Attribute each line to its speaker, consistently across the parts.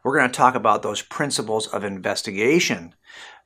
Speaker 1: we're going to talk about those principles of investigation,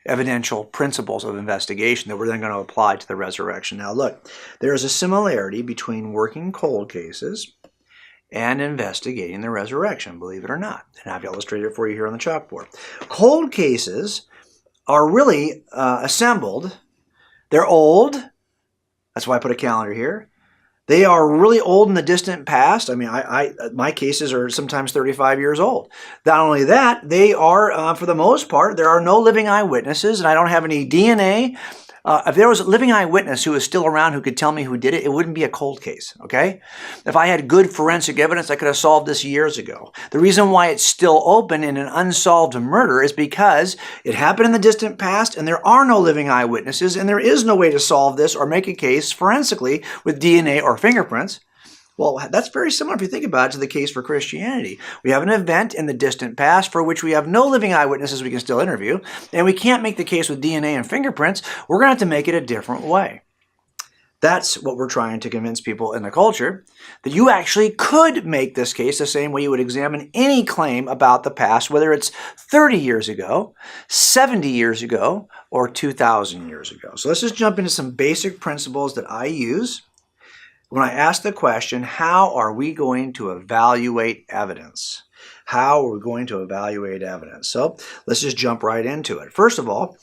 Speaker 1: evidential principles of investigation that we're then going to apply to the resurrection. Now look, there is a similarity between working cold cases and investigating the resurrection, believe it or not. And I've illustrated it for you here on the chalkboard. Cold cases are really assembled. They're old. That's why I put a calendar here. They are really old in the distant past. I mean, my cases are sometimes 35 years old. Not only that, they are, for the most part, there are no living eyewitnesses, and I don't have any DNA. If there was a living eyewitness who was still around who could tell me who did it, it wouldn't be a cold case, okay? If I had good forensic evidence, I could have solved this years ago. The reason why it's still open in an unsolved murder is because it happened in the distant past and there are no living eyewitnesses and there is no way to solve this or make a case forensically with DNA or fingerprints. Well, that's very similar, if you think about it, to the case for Christianity. We have an event in the distant past for which we have no living eyewitnesses we can still interview, and we can't make the case with DNA and fingerprints. We're going to have to make it a different way. That's what we're trying to convince people in the culture, that you actually could make this case the same way you would examine any claim about the past, whether it's 30 years ago, 70 years ago, or 2,000 years ago. So let's just jump into some basic principles that I use when I ask the question, how are we going to evaluate evidence? How are we going to evaluate evidence? So let's just jump right into it. First of all,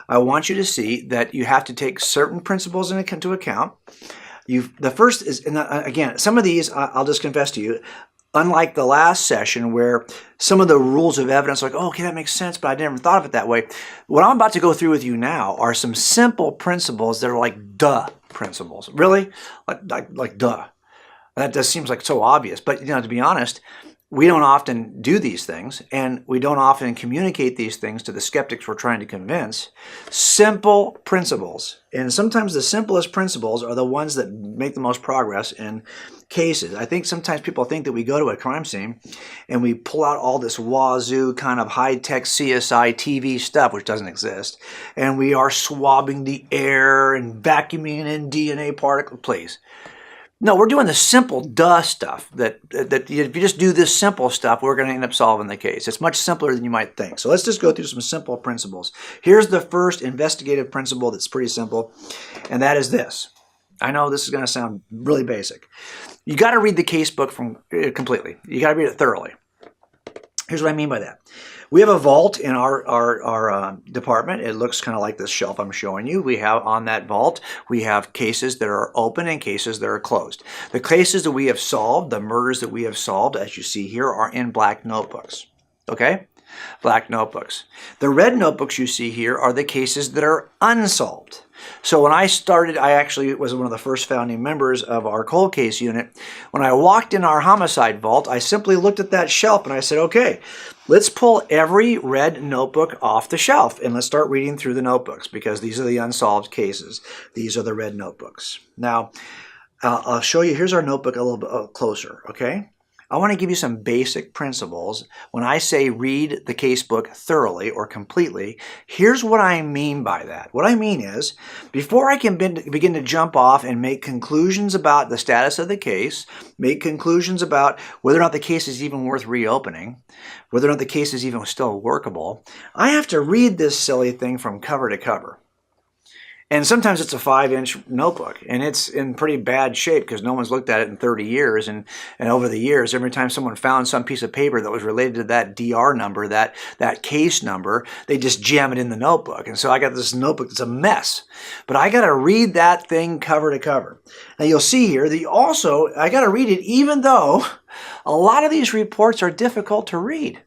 Speaker 1: I want you to see that you have to take certain principles into account. The first is, and again, some of these, I'll just confess to you, unlike the last session where some of the rules of evidence are like, oh, okay, that makes sense, but I never thought of it that way. What I'm about to go through with you now are some simple principles that are like duh principles. Really? Like duh. That just seems like so obvious. But, to be honest, we don't often do these things, and we don't often communicate these things to the skeptics we're trying to convince. Simple principles. And sometimes the simplest principles are the ones that make the most progress in cases. I think sometimes people think that we go to a crime scene and we pull out all this wazoo kind of high-tech CSI TV stuff, which doesn't exist, and we are swabbing the air and vacuuming in DNA particles. Please. No, we're doing the simple duh stuff that if you just do this simple stuff, we're going to end up solving the case. It's much simpler than you might think. So let's just go through some simple principles. Here's the first investigative principle that's pretty simple, and that is this. I know this is going to sound really basic. You got to read the casebook completely. You got to read it thoroughly. Here's what I mean by that. We have a vault in our department. It looks kind of like this shelf I'm showing you. We have on that vault, we have cases that are open and cases that are closed. The cases that we have solved, the murders that we have solved, as you see here, are in black notebooks. Okay? Black notebooks. The red notebooks you see here are the cases that are unsolved. So when I started, I actually was one of the first founding members of our cold case unit. When I walked in our homicide vault, I simply looked at that shelf and I said, okay, let's pull every red notebook off the shelf and let's start reading through the notebooks because these are the unsolved cases. These are the red notebooks. Now, I'll show you, here's our notebook a little bit closer, okay? I want to give you some basic principles. When I say read the casebook thoroughly or completely, here's what I mean by that. What I mean is, before I can begin to jump off and make conclusions about the status of the case, make conclusions about whether or not the case is even worth reopening, whether or not the case is even still workable, I have to read this silly thing from cover to cover. And sometimes it's a 5-inch notebook, and it's in pretty bad shape because no one's looked at it in 30 years. And over the years, every time someone found some piece of paper that was related to that DR number, that case number, they just jam it in the notebook. And so I got this notebook that's a mess. But I got to read that thing cover to cover. Now you'll see here that I got to read it even though a lot of these reports are difficult to read.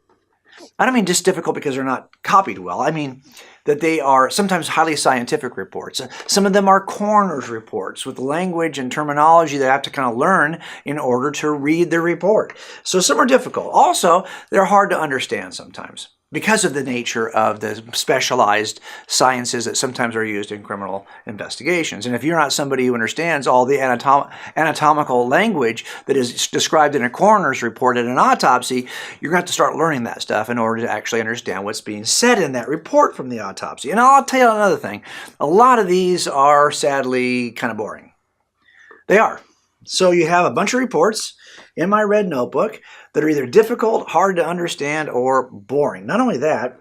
Speaker 1: I don't mean just difficult because they're not copied well. I mean that they are sometimes highly scientific reports. Some of them are coroner's reports with language and terminology that I have to kind of learn in order to read the report. So some are difficult. Also, they're hard to understand sometimes because of the nature of the specialized sciences that sometimes are used in criminal investigations. And if you're not somebody who understands all the anatomical language that is described in a coroner's report at an autopsy, you're going to have to start learning that stuff in order to actually understand what's being said in that report from the autopsy. And I'll tell you another thing. A lot of these are sadly kind of boring. They are. So you have a bunch of reports in my red notebook that are either difficult, hard to understand, or boring. Not only that,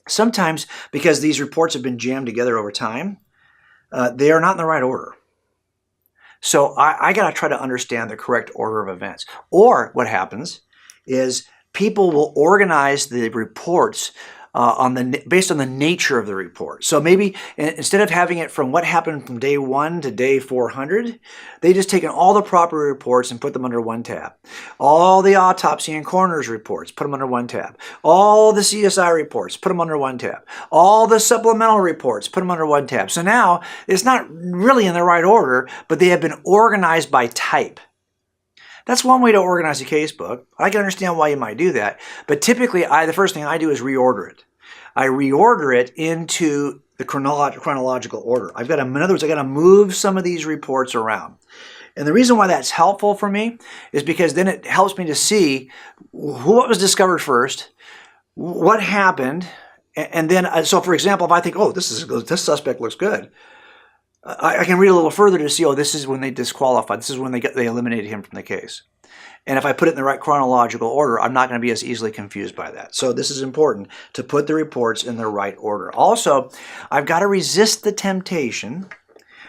Speaker 1: sometimes because these reports have been jammed together over time, they are not in the right order. So I got to try to understand the correct order of events. Or what happens is people will organize the reports based on the nature of the report. So maybe instead of having it from what happened from day 1 to day 400, they just taken all the proper reports and put them under one tab. All the autopsy and coroner's reports, put them under one tab. All the CSI reports, put them under one tab. All the supplemental reports, put them under one tab. So now it's not really in the right order, but they have been organized by type. That's one way to organize a casebook. I can understand why you might do that, but typically the first thing I do is reorder it. I reorder it into the chronological order. In other words, I got to move some of these reports around. And the reason why that's helpful for me is because then it helps me to see what was discovered first, what happened, and then, so for example, if I think, oh, this suspect looks good, I can read a little further to see, oh, this is when they disqualified. This is when they eliminated him from the case. And if I put it in the right chronological order, I'm not going to be as easily confused by that. So this is important, to put the reports in the right order. Also, I've got to resist the temptation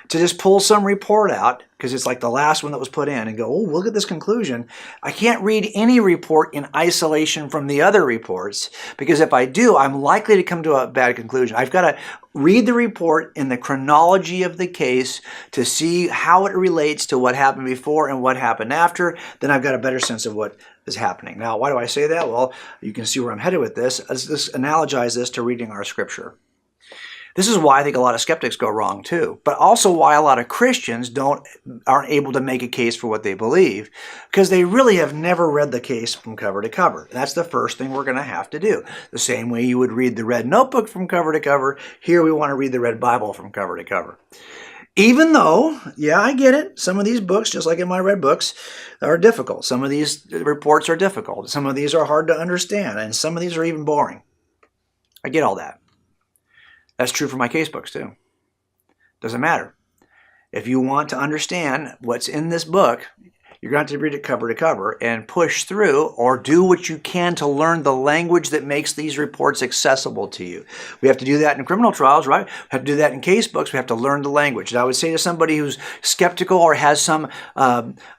Speaker 1: to just pull some report out, because it's like the last one that was put in, and go, oh, look at this conclusion. I can't read any report in isolation from the other reports, because if I do, I'm likely to come to a bad conclusion. I've got to read the report in the chronology of the case to see how it relates to what happened before and what happened after. Then I've got a better sense of what is happening. Now, why do I say that? Well, you can see where I'm headed with this. Let's just analogize this to reading our scripture. This is why I think a lot of skeptics go wrong too, but also why a lot of Christians aren't able to make a case for what they believe, because they really have never read the case from cover to cover. That's the first thing we're going to have to do. The same way you would read the red notebook from cover to cover, here we want to read the red Bible from cover to cover. Even though, yeah, I get it, some of these books, just like in my red books, are difficult. Some of these reports are difficult. Some of these are hard to understand, and some of these are even boring. I get all that. That's true for my casebooks too. Doesn't matter. If you want to understand what's in this book, you're going to have to read it cover to cover and push through, or do what you can to learn the language that makes these reports accessible to you. We have to do that in criminal trials, right? We have to do that in casebooks. We have to learn the language. And I would say to somebody who's skeptical or has some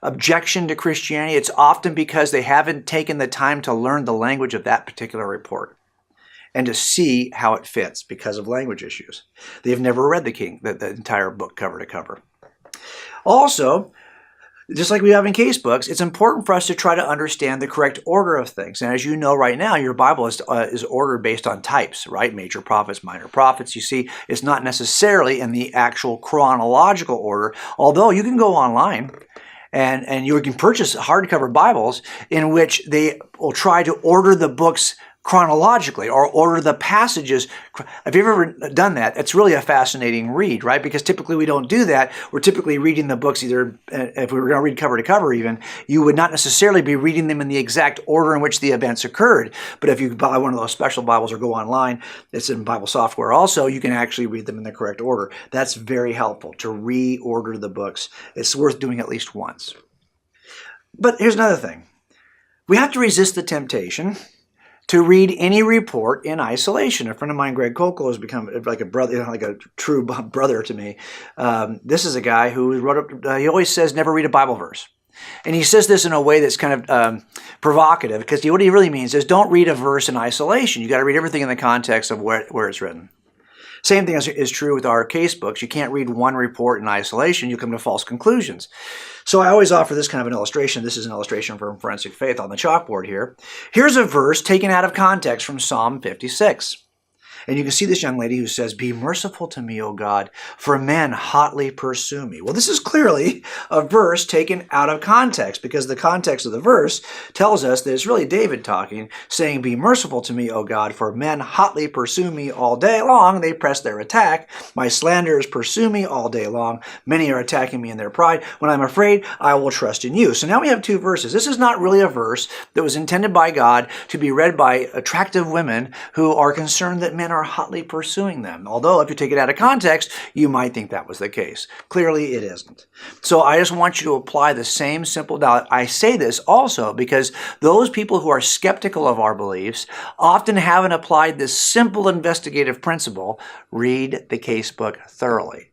Speaker 1: objection to Christianity, it's often because they haven't taken the time to learn the language of that particular report and to see how it fits because of language issues. They've never read the entire book cover to cover. Also, just like we have in casebooks, it's important for us to try to understand the correct order of things. And as you know right now, your Bible is ordered based on types, right? Major prophets, minor prophets. You see, it's not necessarily in the actual chronological order, although you can go online and you can purchase hardcover Bibles in which they will try to order the books chronologically, or order the passages. Have you ever done that? It's really a fascinating read, right? Because typically we don't do that. We're typically reading the books either, if we were going to read cover to cover even, you would not necessarily be reading them in the exact order in which the events occurred. But if you buy one of those special Bibles or go online, it's in Bible software also, you can actually read them in the correct order. That's very helpful to reorder the books. It's worth doing at least once. But here's another thing. We have to resist the temptation to read any report in isolation. A friend of mine, Greg Kokel, has become like a brother, like a true brother to me. This is a guy who he always says, never read a Bible verse. And he says this in a way that's kind of provocative, because what he really means is don't read a verse in isolation. You got to read everything in the context of where it's written. Same thing is true with our casebooks. You can't read one report in isolation. You come to false conclusions. So I always offer this kind of an illustration. This is an illustration from Forensic Faith on the chalkboard here. Here's a verse taken out of context from Psalm 56. And you can see this young lady who says, "Be merciful to me, O God, for men hotly pursue me." Well, this is clearly a verse taken out of context, because the context of the verse tells us that it's really David talking, saying, "Be merciful to me, O God, for men hotly pursue me all day long. They press their attack. My slanderers pursue me all day long. Many are attacking me in their pride. When I'm afraid, I will trust in you." So now we have two verses. This is not really a verse that was intended by God to be read by attractive women who are concerned that men are are hotly pursuing them. Although if you take it out of context, you might think that was the case. Clearly it isn't. So I just want you to apply the same simple doubt. I say this also because those people who are skeptical of our beliefs often haven't applied this simple investigative principle: read the casebook thoroughly.